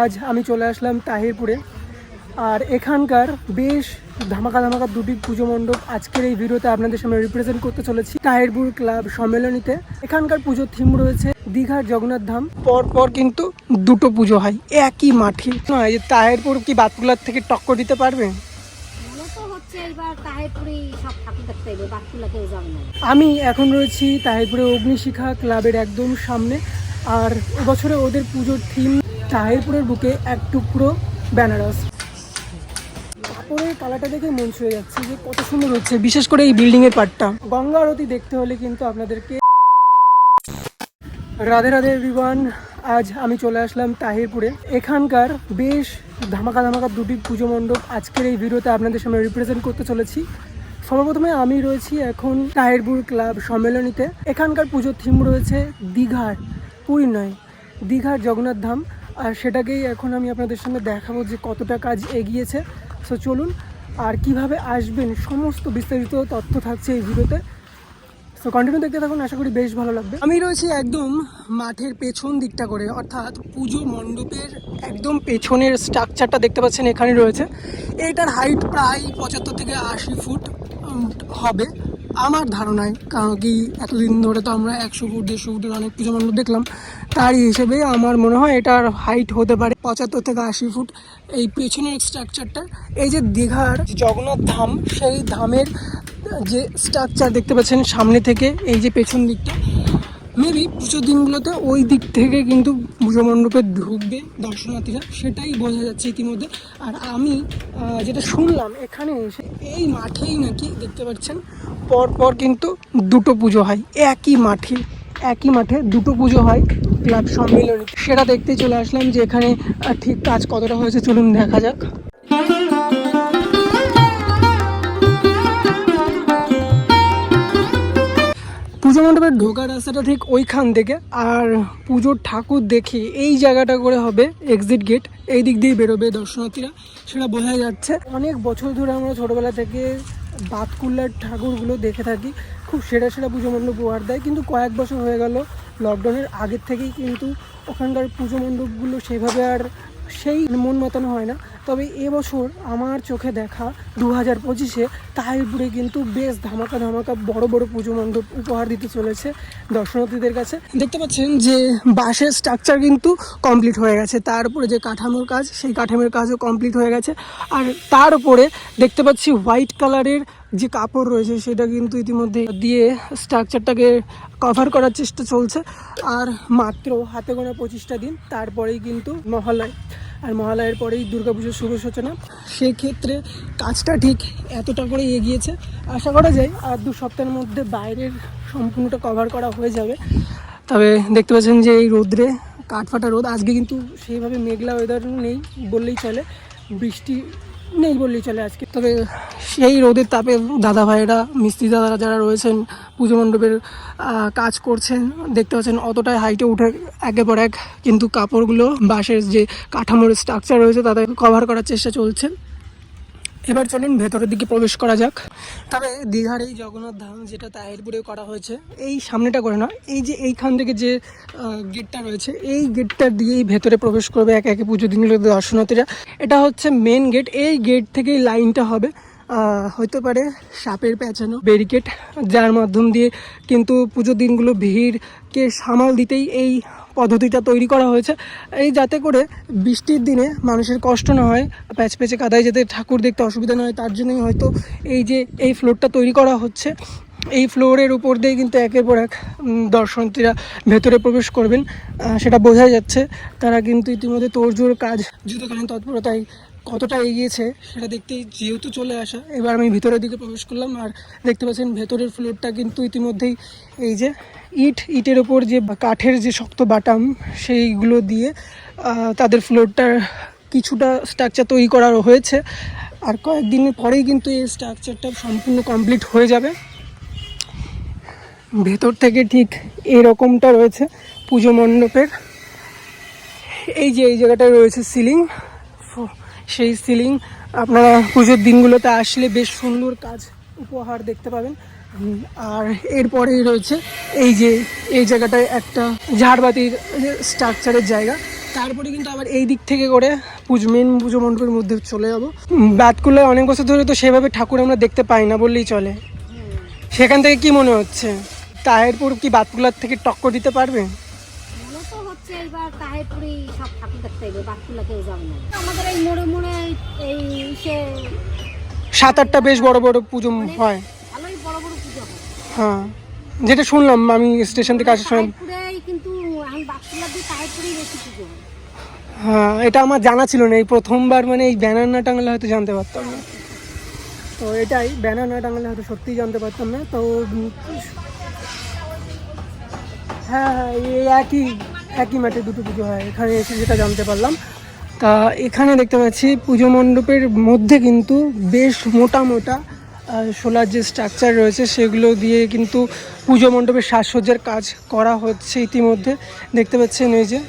আজ আমি চলে আসলাম তাহিরপুরে। আর এখানকার বেশ ধামাকা ধামাকা দুটি পুজো মণ্ডপ আজকের এই ভিডিওতে আপনাদের সামনে রিপ্রেজেন্ট করতে চলেছি। তাহিরপুর ক্লাব সম্মেলনীতে এখানকার পুজোর থিম রয়েছে দীঘার জগন্নাথ ধাম। পরপর কিন্তু দুটো পুজো হয় একই মাঠে। নয় যে তাহিরপুর কি বাতকুলার থেকে টক্কর দিতে পারবে? আমি এখন রয়েছি তাহিরপুরে অগ্নিশিখা ক্লাবের একদম সামনে। আর এবছরে ওদের পুজোর থিম তাহিরপুরের বুকে এক টুকরো বেনারস। কাপড়ের কালারটা দেখে মন ছুঁয়ে যাচ্ছে যে কত সুন্দর হচ্ছে, বিশেষ করে এই বিল্ডিং এর পার্টটা। গঙ্গা আরতি দেখতে হলে কিন্তু আপনাদেরকে রাধে রাধে এভরিওয়ান। আজ আমি চলে আসলাম তাহিরপুরে। এখানকার বেশ ধামাকা ধামাকা দুটি পুজো মণ্ডপ আজকের এই ভিডিওতে আপনাদের সামনে রিপ্রেজেন্ট করতে চলেছি। সর্বপ্রথমে আমি রয়েছি এখন তাহিরপুর ক্লাব সম্মেলনীতে। এখানকার পুজোর থিম রয়েছে দীঘার, পুরী নয়, দীঘার জগন্নাথ ধাম। আর সেটাকেই এখন আমি আপনাদের সামনে দেখাবো যে কতটা কাজ এগিয়েছে। সো চলুন, আর কিভাবে আসবেন সমস্ত বিস্তারিত তথ্য থাকছে এই ভিডিওতে। সো কন্টিনিউ দেখতে থাকুন, আশা করি বেশ ভালো লাগবে। আমি রয়েছি একদম মাঠের পেছন দিকটা করে, অর্থাৎ পুজো মণ্ডপের একদম পেছনের স্ট্রাকচারটা দেখতে পাচ্ছেন এখানে রয়েছে। এটার হাইট প্রায় 75 থেকে 80 ফুট হবে আমার ধারণায়। কারণ কি এতদিন ধরে তো আমরা 100 ফুট 150 ফুটের অনেক পুজো মণ্ডপ দেখলাম, তারই হিসেবে আমার মনে হয় এটার হাইট হতে পারে 75 থেকে 80 ফুট। এই পেছনের স্ট্রাকচারটা, এই যে দীঘার জগন্নাথ ধাম, সেই ধামের যে স্ট্রাকচার দেখতে পাচ্ছেন সামনে থেকে, এই যে পেছন দিকটা, মেবি পুজোর দিনগুলোতে ওই দিক থেকে কিন্তু পুজো মণ্ডপে ঢুকবে দর্শনার্থীরা, সেটাই বোঝা যাচ্ছে ইতিমধ্যে। আর আমি যেটা শুনলাম এখানে এসে, এই মাঠেই নাকি দেখতে পাচ্ছেন পরপর কিন্তু দুটো পুজো হয় একই মাঠে দুটো পুজো হয় ক্লাব সম্মেলনী। সেটা দেখতেই চলে আসলাম যে এখানে ঠিক কাজ কতটা হয়েছে, চলুন দেখা যাক। পুজো মণ্ডপের ঢোকার রাস্তাটা ঠিক ওইখান থেকে, আর পুজোর ঠাকুর দেখে এই জায়গাটা করে হবে এক্সিট গেট। এই দিক দিয়ে বেরোবে দর্শনার্থীরা, সেটা বোঝা যাচ্ছে। অনেক বছর ধরে আমরা ছোটোবেলা থেকে বাতকুল্লার ঠাকুরগুলো দেখে থাকি, খুব সেরা পুজো মণ্ডপ উপহার দেয়। কিন্তু কয়েক বছর হয়ে গেল, লকডাউনের আগের থেকেই কিন্তু ওখানকার পুজো মণ্ডপগুলো সেভাবে আর সেই মন মতন হয় না। তবে এবছর আমার চোখে দেখা 2025-এ তাহিরপুরে কিন্তু বেশ ধামাকা ধামাকা বড় বড় পুজো মণ্ডপ উপহার দিতে চলেছে দর্শনার্থীদের কাছে। দেখতে পাচ্ছেন যে বাঁশের স্ট্রাকচার কিন্তু কমপ্লিট হয়ে গেছে, তার উপরে যে কাঠামোর কাজ, সেই কাঠামোর কাজও কমপ্লিট হয়ে গেছে। আর তার উপরে দেখতে পাচ্ছি হোয়াইট কালারের যে কাপড় রয়েছে, সেটা কিন্তু ইতিমধ্যে দিয়ে স্ট্রাকচারটাকে কভার করার চেষ্টা চলছে। আর মাত্র হাতে গোনা 25টা দিন, তারপরেই কিন্তু মহালয়, আর মহালয়ের পরেই দুর্গাপুজোর শুভ সূচনা। সেক্ষেত্রে কাজটা ঠিক এতটা করে এগিয়েছে। আশা করা যায় আর 2 সপ্তাহের মধ্যে বাইরের সম্পূর্ণটা কভার করা হয়ে যাবে। তবে দেখতে পাচ্ছেন যে এই রোদ্রে, কাঠফাটা রোদ, আজকে কিন্তু সেইভাবে মেঘলা ওয়েদার নেই বললেই চলে, বৃষ্টি নেই বললেই চলে আজকে। তবে সেই রোদের তাপে দাদা ভাইয়েরা, মিস্ত্রি দাদারা যারা রয়েছেন পুজো মণ্ডপের কাজ করছেন, দেখতে পাচ্ছেন অতটাই হাইটে উঠে একের পর এক কিন্তু কাপড়গুলো, বাঁশের যে কাঠামোর স্ট্রাকচার রয়েছে তাদের কভার করার চেষ্টা চলছে। এবার চলুন ভেতরের দিকে প্রবেশ করা যাক। তবে দীঘার এই জগন্নাথ ধাম যেটা তাহিরপুরে করা হয়েছে, এই সামনেটা করে না, এই যে এইখান থেকে যে গেটটা রয়েছে, এই গেটটা দিয়েই ভেতরে প্রবেশ করবে একে একে পুজো দিনগুলোতে দর্শনার্থীরা। এটা হচ্ছে মেন গেট, এই গেট থেকেই লাইনটা হবে। হতে পারে সাপের পেঁচানো ব্যারিকেড, যার মাধ্যম দিয়ে কিন্তু পুজোর দিনগুলো ভিড়কে সামাল দিতেই এই পদ্ধতিটা তৈরি করা হয়েছে। এই যাতে করে বৃষ্টির দিনে মানুষের কষ্ট না হয়, প্যাচপ্যাচে কাদায় যাতে ঠাকুর দেখতে অসুবিধা না হয়, তার জন্যই হয়তো এই ফ্লোরটা তৈরি করা হচ্ছে। এই ফ্লোরের উপর দিয়ে কিন্তু একের পর এক দর্শনার্থীরা ভেতরে প্রবেশ করবেন, সেটা বোঝা যাচ্ছে। তারা কিন্তু ইতিমধ্যে তোড়জোড় কাজ, যুদ্ধকালীন তৎপরতায় কতটা এগিয়েছে সেটা দেখতেই যেহেতু চলে আসা। এবার আমি ভিতরের দিকে প্রবেশ করলাম, আর দেখতে পাচ্ছেন ভেতরের ফ্লোরটা কিন্তু ইতিমধ্যেই এই যে ইটের ওপর যে কাঠের যে শক্ত বাটাম, সেইগুলো দিয়ে তাদের ফ্লোরটার কিছুটা স্ট্রাকচার তৈরি করা হয়েছে। আর কয়েকদিনের পরেই কিন্তু এই স্ট্রাকচারটা সম্পূর্ণ কমপ্লিট হয়ে যাবে। ভেতর থেকে ঠিক এরকমটা রয়েছে পুজো মণ্ডপের। এই যে এই জায়গাটায় রয়েছে সিলিং, সেই সিলিং আপনারা পুজোর দিনগুলোতে আসলে বেশ সুন্দর কাজ উপহার দেখতে পাবেন। আর এরপরেই রয়েছে এই যে এই জায়গাটায় একটা ঝাড়বাতির স্ট্রাকচারের জায়গা, তারপরে কিন্তু আবার এই দিক থেকে করে মেন পুজো মণ্ডপের মধ্যে চলে যাবো। বাতকুল্লায় অনেক বছর ধরে তো সেভাবে ঠাকুর আমরা দেখতে পাই না বললেই চলে। সেখান থেকে কি মনে হচ্ছে তাহেরপুর কি বাতকুল্লার থেকে টক্কর দিতে পারবে? মনে তো হচ্ছে এইবার তাহেরপুরেই সব ঠাকুর দেখতে হবে, বাতকুল্লা কেউ যাবে না। আমাদের এই মোড়ে মোড়ে এই সে 7-8টা বেশ বড় বড় পুজো হয়, ভালোই বড় বড় পুজো হয়। হ্যাঁ যেটা শুনলাম আমি স্টেশন থেকে আসার সময়। তাহেরপুরেই কিন্তু এখন বাতকুল্লা দিয়ে তাহেরপুরেই বেশি পুজো হয়। হ্যাঁ এটা আমার জানা ছিল না, এই প্রথমবার মানে এই ব্যানার না টাঙালে হয়তো জানতে পারতাম না। তো এটাই, ব্যানার না টাঙালে হয়তো সত্যিই জানতে পারতাম না। তো হ্যাঁ হ্যাঁ এই একই মাঠে দুটো পুজো হয়, এখানে এসে যেটা জানতে পারলাম। তা এখানে দেখতে পাচ্ছি পুজো মণ্ডপের মধ্যে কিন্তু বেশ মোটা মোটা সোলার যে স্ট্রাকচার রয়েছে সেগুলো দিয়ে কিন্তু পুজো মণ্ডপের সাজসজ্জার কাজ করা হচ্ছে ইতিমধ্যে। দেখতে পাচ্ছেন এই যে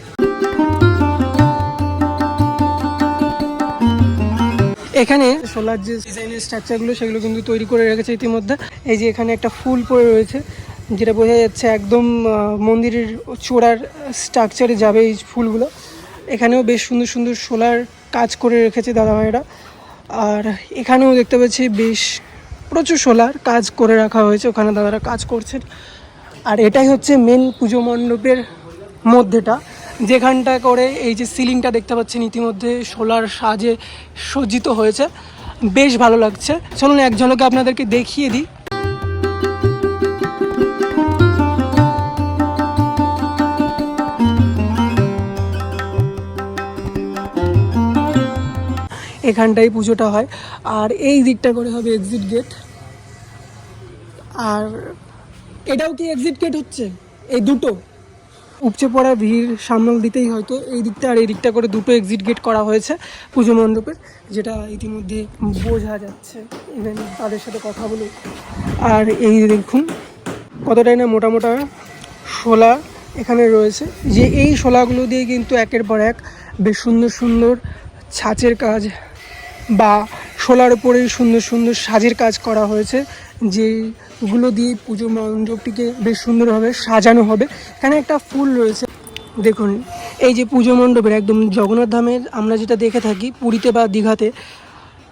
এখানে সোলার যে ডিজাইনের স্ট্রাকচারগুলো সেগুলো কিন্তু তৈরি করে রেখেছে ইতিমধ্যে। এই যে এখানে একটা ফুল পড়ে রয়েছে, যেটা বোঝা যাচ্ছে একদম মন্দিরের চূড়ার স্ট্রাকচারে যাবে এই ফুলগুলো। এখানেও বেশ সুন্দর সুন্দর সোলার কাজ করে রেখেছে দাদাভাইরা। আর এখানেও দেখতে পাচ্ছি বেশ প্রচুর সোলার কাজ করে রাখা হয়েছে, ওখানে দাদারা কাজ করছেন। আর এটাই হচ্ছে মেন পুজো মণ্ডপের মধ্যেটা, যেখানটা করে এই যে সিলিংটা দেখতে পাচ্ছেন ইতিমধ্যে সোলার সাজে সজ্জিত হয়েছে, বেশ ভালো লাগছে। চলুন এক ঝলকে আপনাদেরকে দেখিয়ে দিই। এখানটাই পুজোটা হয়, আর এই দিকটা করে হবে এক্সিট গেট। আর এটাও কি এক্সিট গেট হচ্ছে? এই দুটো উপচে পড়া ভিড় সামাল দিতেই হয়তো এই দিকটা আর এই দিকটা করে দুটো এক্সিট গেট করা হয়েছে পুজো মণ্ডপের, যেটা ইতিমধ্যে বোঝা যাচ্ছে ইভেন তাদের সাথে কথা বলে। আর এই দেখুন কতটাই না মোটা মোটা শোলা এখানে রয়েছে, যে এই শোলাগুলো দিয়ে কিন্তু একের পর এক বেশ সুন্দর সুন্দর ছাঁচের কাজ বা শোলার উপরেই সুন্দর সুন্দর সাজের কাজ করা হয়েছে, যেগুলো দিয়ে পুজো মণ্ডপটিকে বেশ সুন্দরভাবে সাজানো হবে। এখানে একটা ফুল রয়েছে দেখুন, এই যে পুজো মণ্ডপের একদম জগন্নাথ ধামের আমরা যেটা দেখে থাকি পুরীতে বা দীঘাতে,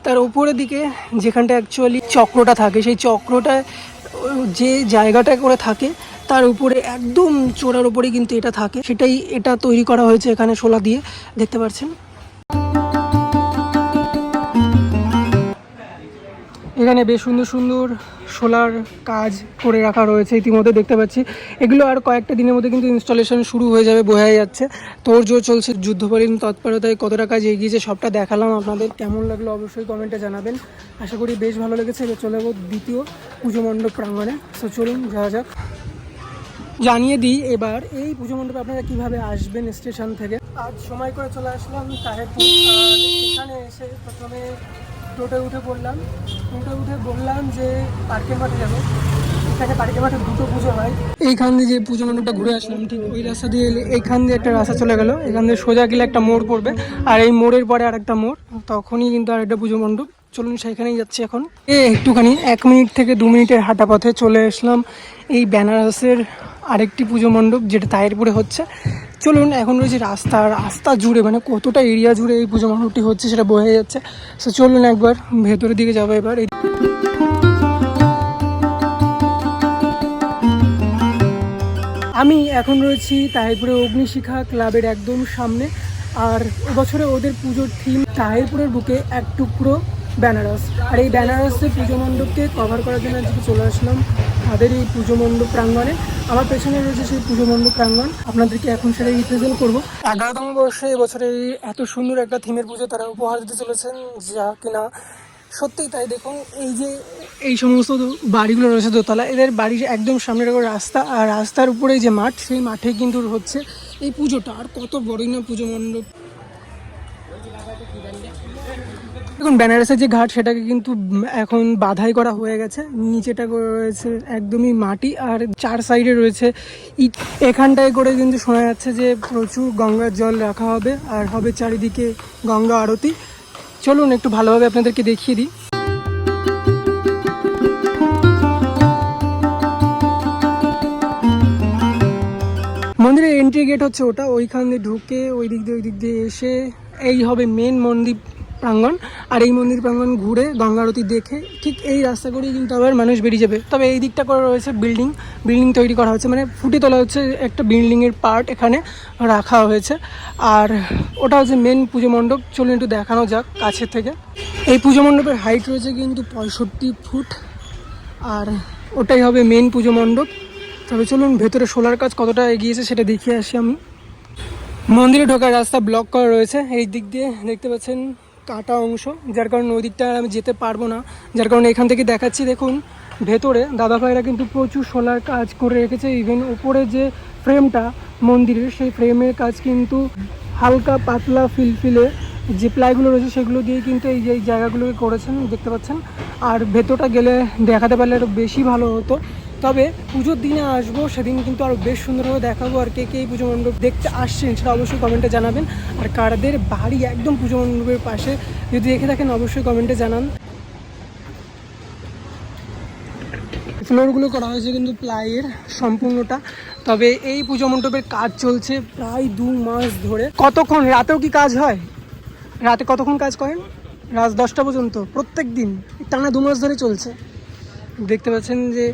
তার উপরের দিকে যেখানটা অ্যাকচুয়ালি চক্রটা থাকে, সেই চক্রটা যে জায়গাটা করে থাকে তার উপরে একদম চূড়ার উপরে কিন্তু এটা থাকে, সেটাই এটা তৈরি করা হয়েছে এখানে শোলা দিয়ে, দেখতে পাচ্ছেন। এখানে বেশ সুন্দর সুন্দর সোলার কাজ করে রাখা রয়েছে ইতিমধ্যে দেখতে পাচ্ছি। এগুলো আর কয়েকটা দিনের মধ্যে কিন্তু ইনস্টলেশন শুরু হয়ে যাবে, বোঝাই যাচ্ছে। তোড়জোড় চলছে, যুদ্ধকালীন তৎপরতায় কতটা কাজ এগিয়েছে সবটা দেখালাম আপনাদের। কেমন লাগলো অবশ্যই কমেন্টে জানাবেন। আশা করি বেশ ভালো লেগেছে। এবার চলে যাবো দ্বিতীয় পুজো মণ্ডপ প্রাঙ্গণে। সো চলুন যাওয়া যাক। জানিয়ে দিই এবার এই পুজো মণ্ডপে আপনারা কীভাবে আসবেন স্টেশন থেকে। আজ সময় করে চলে আসলাম তাহেরপুর। আর এখানে এসে প্রথমে টোটোয় উঠে পড়লাম, টোটোয় উঠে বললাম যে পার্কের মাঠে যাবো। এখানে পার্কের মাঠে দুটো পুজো হয়। এইখান দিয়ে যে পুজো মণ্ডপটা ঘুরে আসলাম, ঠিক ওই রাস্তা দিয়ে এলে এইখান দিয়ে একটা রাস্তা চলে গেল, এখান দিয়ে সোজা গেলে একটা মোড় পড়বে, আর এই মোড়ের পরে আর একটা মোড়, তখনই কিন্তু আর একটা পুজো মণ্ডপ। চলুন সেখানেই যাচ্ছি এখন। একটুখানি 1 মিনিট থেকে 2 মিনিটের হাঁটা পথে চলে আসলাম এই বেনারসের আরেকটি পুজো মণ্ডপ, যেটা তাহেরপুরে হচ্ছে। চলুন এখন রয়েছে রাস্তা জুড়ে, মানে কতটা এরিয়া জুড়ে এই পুজো মণ্ডপটি হচ্ছে সেটা বোঝা যাচ্ছে। সো চলুন একবার ভেতরের দিকে যাবো এবার। আমি এখন রয়েছি তাহেরপুরের অগ্নিশিখা ক্লাবের একদম সামনে। আর এবছরে ওদের পুজোর থিম তাহেরপুরের বুকে এক টুকরো বেনারস। আর এই বেনারসের পুজো মণ্ডপকে কভার করার জন্য আজকে চলে আসলাম তাদের এই পুজো মণ্ডপ প্রাঙ্গণে। আমার পেছনে রয়েছে সেই পুজো মণ্ডপ প্রাঙ্গণ, আপনাদেরকে এখন সেটা রিপ্রেজেন্ট করবো। 11তম বর্ষে এবছরে এত সুন্দর একটা থিমের পুজো তারা উপহার দিতে চলেছেন, যা কিনা সত্যিই তাই। দেখুন এই যে এই সমস্ত বাড়িগুলো রয়েছে দোতলা, এদের বাড়ির একদম সামনে একটা রাস্তা, আর রাস্তার উপরে যে মাঠ, সেই মাঠে কিন্তু হচ্ছে এই পুজোটা। আর কত বড়ই না পুজো মণ্ডপ। দেখুন বেনারসের যে ঘাট সেটাকে কিন্তু এখন বাধাই করা হয়ে গেছে, নিচেটা রয়েছে একদমই মাটি, আর 4 সাইডে রয়েছে ইট। এখানটায় করে কিন্তু শোনা যাচ্ছে যে প্রচুর গঙ্গার জল রাখা হবে, আর হবে চারিদিকে গঙ্গা আরতি। চলুন একটু ভালোভাবে আপনাদেরকে দেখিয়ে দিই। মন্দিরের এন্ট্রি গেট হচ্ছে ওটা, ওইখান দিয়ে ঢুকে ওই দিক দিয়ে এসে এই হবে মেন মন্দির প্রাঙ্গণ। আর এই মন্দির প্রাঙ্গণ ঘুরে গঙ্গা আরতি দেখে ঠিক এই রাস্তা করেই কিন্তু আবার মানুষ বেরিয়ে যাবে। তবে এই দিকটা করে রয়েছে বিল্ডিং তৈরি করা হচ্ছে, মানে ফুটে তোলা হচ্ছে একটা বিল্ডিংয়ের পার্ট এখানে রাখা হয়েছে। আর ওটা হচ্ছে মেন পুজো মণ্ডপ। চলুন একটু দেখানো যাক কাছের থেকে। এই পুজো মণ্ডপের হাইট রয়েছে কিন্তু 65 ফুট, আর ওটাই হবে মেন পুজো মণ্ডপ। তবে চলুন ভেতরে সোলার কাজ কতটা এগিয়েছে সেটা দেখিয়ে আসি আমি। মন্দিরে ঢোকার রাস্তা ব্লক করা রয়েছে, এই দিক দিয়ে দেখতে পাচ্ছেন কাটা অংশ, যার কারণে ওই দিকটা আমি যেতে পারবো না, যার কারণে এখান থেকে দেখাচ্ছি। দেখুন ভেতরে দাদা ভাইরা কিন্তু প্রচুর সোলার কাজ করে রেখেছে। ইভেন উপরে যে ফ্রেমটা মন্দিরের, সেই ফ্রেমের কাজ কিন্তু হালকা পাতলা ফিলফিলে যে প্লাইগুলো রয়েছে সেগুলো দিয়ে কিন্তু এই যে জায়গাগুলোকে করেছেন দেখতে পাচ্ছেন। আর ভেতরটা গেলে দেখাতে পারলে আরও বেশি ভালো হতো। তবে পুজোর দিনে আসবো, সেদিন কিন্তু আরও বেশ সুন্দরভাবে দেখাবো। আর কে এই পুজো মণ্ডপ দেখতে আসছেন সেটা অবশ্যই কমেন্টে জানাবেন। আর কারদের বাড়ি একদম পুজো মণ্ডপের পাশে যদি দেখে থাকেন অবশ্যই কমেন্টে জানান। ফ্লোরগুলো করা হয়েছে কিন্তু প্লাইয়ের সম্পূর্ণটা। তবে এই পুজো মণ্ডপের কাজ চলছে প্রায় 2 মাস ধরে। কতক্ষণ রাতেও কি কাজ হয়? রাতে কতক্ষণ কাজ করেন? রাত 10টা পর্যন্ত প্রত্যেক দিন, টানা 2 মাস ধরে চলছে। দেখতে পাচ্ছেন যে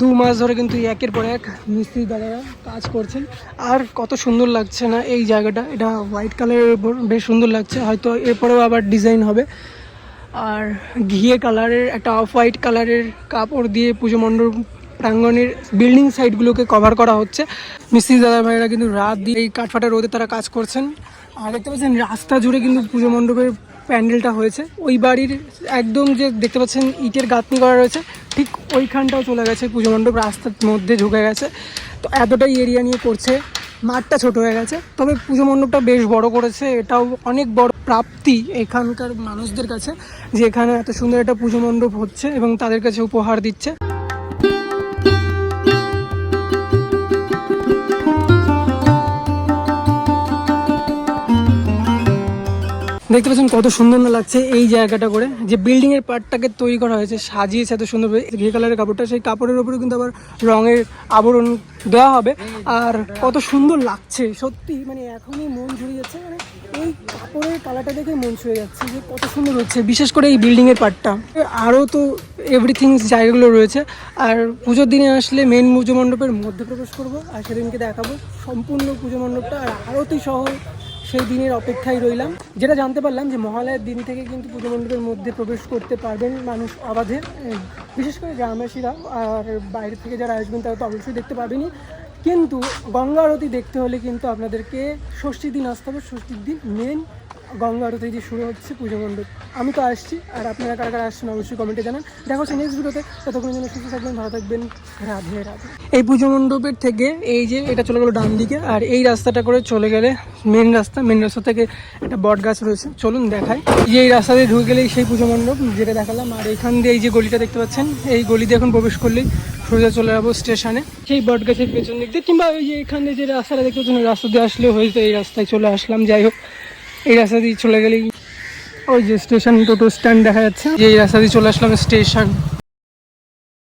2 মাস ধরে কিন্তু একের পর এক মিস্ত্রি দাদারা কাজ করছেন। আর কত সুন্দর লাগছে না এই জায়গাটা, এটা হোয়াইট কালারের উপর বেশ সুন্দর লাগছে। হয়তো এরপরেও আবার ডিজাইন হবে। আর ঘিয়ে কালারের একটা অফ হোয়াইট কালারের কাপড় দিয়ে পুজো মণ্ডপ প্রাঙ্গণের বিল্ডিং সাইডগুলোকে কভার করা হচ্ছে। মিস্ত্রি দাদা ভাইরা কিন্তু রাত দিয়ে এই কাঠফাটা রোদে তারা কাজ করছেন। আর দেখতে পাচ্ছেন রাস্তা জুড়ে কিন্তু পুজো মণ্ডপের প্যান্ডেলটা হয়েছে। ওই বাড়ির একদম যে দেখতে পাচ্ছেন ইটের গাঁথনি করা রয়েছে, ঠিক ওইখানটাও চলে গেছে পুজো মণ্ডপ, রাস্তার মধ্যে ঢুকে গেছে। তো এতটাই এরিয়া নিয়ে করছে, মাঠটা ছোট হয়ে গেছে। তবে পুজো মণ্ডপটা বেশ বড় করেছে, এটাও অনেক বড় প্রাপ্তি এখানকার মানুষদের কাছে যে এখানে এত সুন্দর একটা পুজো মণ্ডপ হচ্ছে এবং তাদের কাছে উপহার দিচ্ছে। দেখতে পাচ্ছেন কত সুন্দর না লাগছে এই জায়গাটা করে, যে বিল্ডিং এর পার্টটাকে তৈরি করা হয়েছে, সাজিয়েছে এত সুন্দরভাবে। ঘিয়ে কালারের কাপড়টা, সেই কাপড়ের উপরে কিন্তু আবার রঙের আবরণ দেওয়া হবে। আর কত সুন্দর লাগছে সত্যি, মানে এখনই মন জুড়ে যাচ্ছে। মানে এই কাপড়ের কালারটা দেখে মন ছুঁয়ে যাচ্ছে যে কত সুন্দর হচ্ছে, বিশেষ করে এই বিল্ডিং এর পার্টটা। আরও তো এভরিথিং জায়গাগুলো রয়েছে। আর পুজোর দিনে আসলে মেন পুজো মণ্ডপের মধ্যে প্রবেশ করবো, আর সেদিনকে দেখাবো সম্পূর্ণ পুজো মণ্ডপটা। আর আরতি সহ সেই দিনের অপেক্ষায় রইলাম। যেটা জানতে পারলাম যে মহালয়ার দিন থেকে কিন্তু পুজো মণ্ডপের মধ্যে প্রবেশ করতে পারবেন মানুষ অবাধে, বিশেষ করে গ্রামবাসীরা। আর বাইরে থেকে যারা আসবেন তারা তো অবশ্যই দেখতে পাবেনই, কিন্তু গঙ্গা আরতি দেখতে হলে কিন্তু আপনাদেরকে ষষ্ঠীর দিন আসতে হবে। ষষ্ঠীর দিন মেন গঙ্গা আরতি দিয়ে শুরু হচ্ছে পুজো মণ্ডপ। আমি তো আসছি, আর আপনারা কারা কারা আসছেন অবশ্যই কমেন্টে জানান। দেখা হচ্ছে নেক্সট ভিডিওতে। ততক্ষণ যেন সুস্থ থাকবেন, ভালো থাকবেন, রাধে রাধে। এই পুজো মণ্ডপের থেকে এই যে এটা চলে গেলো ডান দিকে, আর এই রাস্তাটা করে চলে গেলে মেন রাস্তা থেকে একটা বট গাছ রয়েছে, চলুন দেখায়। এই রাস্তা দিয়ে ঢুকে গেলেই সেই পুজো মণ্ডপ যেটা দেখালাম। আর এখান দিয়ে এই যে গলিটা দেখতে পাচ্ছেন, এই গলি দিয়ে এখন প্রবেশ করলেই সোজা চলে যাবো স্টেশনে, সেই বট গাছের পেছন দিক দিয়ে। কিংবা ওই যে এখানে যে রাস্তাটা দেখতে পাচ্ছেন, রাস্তা দিয়ে আসলে হয়তো এই রাস্তায় চলে আসলাম। যাই হোক, এই রাস্তা দিয়ে চলে গেলেই ওই যে স্টেশন, টোটো স্ট্যান্ড দেখা যাচ্ছে। এই রাস্তা দিয়ে চলে আসলাম স্টেশন।